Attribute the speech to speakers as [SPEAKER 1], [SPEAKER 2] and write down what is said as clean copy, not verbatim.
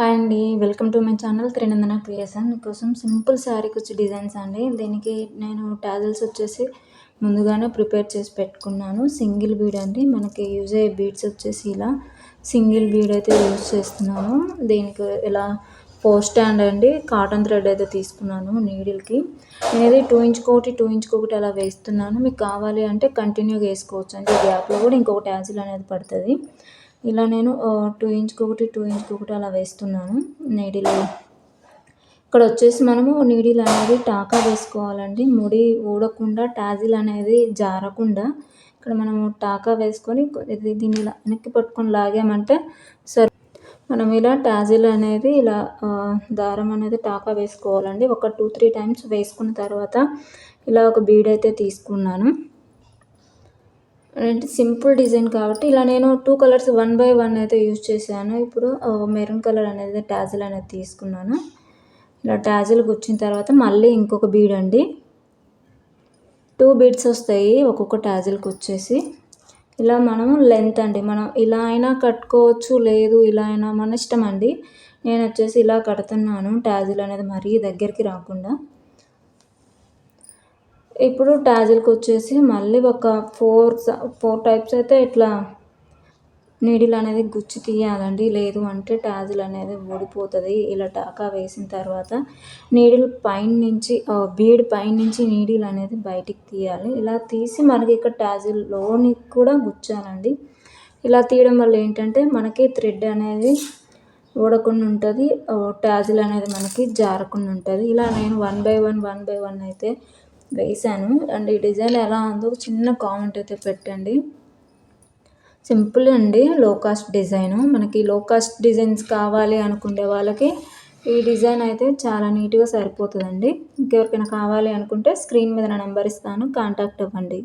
[SPEAKER 1] Hi అండి. Welcome to my channel Trinandana creation. మీకోసం simple sari కుచ్చు డిజైన్స్ అండి. దీనికి నేను టాజిల్స్ వచ్చేసి ముందుగానే ప్రిపేర్ చేసి పెట్టుకున్నాను. సింగిల్ బీడ్ అండి. మనకి యూజ్ అయ్యే బీడ్స్ వచ్చేసి ఇలా సింగిల్ బీడ్ అయితే యూజ్ చేస్తున్నాను. దీనికి ఇలా 4 స్టాండ్ అండి. కాటన్ థ్రెడ్ అయితే తీసుకున్నాను నీడిల్కి. నేనైతే 2 ఇంచ్‌కి ఒకటి 2 ఇంచ్‌కి ఒకటి అలా వేస్తున్నాను. మీకు కావాలి అంటే కంటిన్యూగా వేసుకోవచ్చు అండి. గ్యాప్లో కూడా ఇంకొక టాజిల్ అనేది పడుతుంది. ఇలా నేను 2 ఇంచ్‌కి ఒకటి 2 ఇంచ్‌కి ఒకటి అలా వేస్తున్నాను నీడిల్. ఇక్కడ వచ్చేసి మనము నీడిల్ అనేది టాకా వేసుకోవాలండి. ముడి ఊడకుండా టాజిల్ అనేది జారకుండా ఇక్కడ మనము టాకా వేసుకొని దీన్ని ఇలా వెనక్కి పట్టుకొని లాగామంటే సరే. మనం ఇలా టాజిల్ అనేది ఇలా దారం అనేది టాకా వేసుకోవాలండి. ఒక 2-3 టైమ్స్ వేసుకున్న తర్వాత ఇలా ఒక బీడ్ అయితే తీసుకున్నాను. అంటే సింపుల్ డిజైన్ కాబట్టి ఇలా నేను 2 కలర్స్ 1 బై 1 అయితే యూజ్ చేశాను. ఇప్పుడు మెరూన్ కలర్ అనేది టాజిల్ అనేది తీసుకున్నాను. ఇలా టాజిల్ గుచ్చిన తర్వాత మళ్ళీ ఇంకొక బీడ్ అండి. 2 బీడ్స్ వస్తాయి ఒక్కొక్క టాజిల్కి వచ్చేసి. ఇలా మనము లెంత్ అండి, మనం ఇలా అయినా కట్టుకోవచ్చు, లేదు ఇలా అయినా మన ఇష్టం అండి. నేను వచ్చేసి ఇలా కడుతున్నాను టాజిల్ అనేది మరీ దగ్గరికి రాకుండా. ఇప్పుడు టాజిల్కి వచ్చేసి మళ్ళీ ఒక 4 టైప్స్ అయితే ఇట్లా నీడిల్ అనేది గుచ్చి తీయాలండి. లేదు అంటే టాజిల్ అనేది ఊడిపోతుంది. ఇలా టాకా వేసిన తర్వాత నీడిల్ పైనుంచి బీడ్ పైనుంచి నీడిల్ అనేది బయటికి తీయాలి. ఇలా తీసి మనకి ఇక్కడ టాజిల్లోని కూడా గుచ్చాలండి. ఇలా తీయడం వల్ల ఏంటంటే మనకి థ్రెడ్ అనేది ఊడకుండా ఉంటుంది. టాజిల్ అనేది మనకి జారకుండా ఉంటుంది. ఇలా నేను 1 బై 1 అయితే వేసాను. అండ్ ఈ డిజైన్ ఎలా ఉందో చిన్న కామెంట్ అయితే పెట్టండి. సింపుల్ అండి, లో కాస్ట్ డిజైను. మనకి లో కాస్ట్ డిజైన్స్ కావాలి అనుకునే వాళ్ళకి ఈ డిజైన్ అయితే చాలా నీట్గా సరిపోతుందండి. ఇంకెవరికైనా కావాలి అనుకుంటే స్క్రీన్ మీద నా నెంబర్ ఇస్తాను, కాంటాక్ట్ అవ్వండి.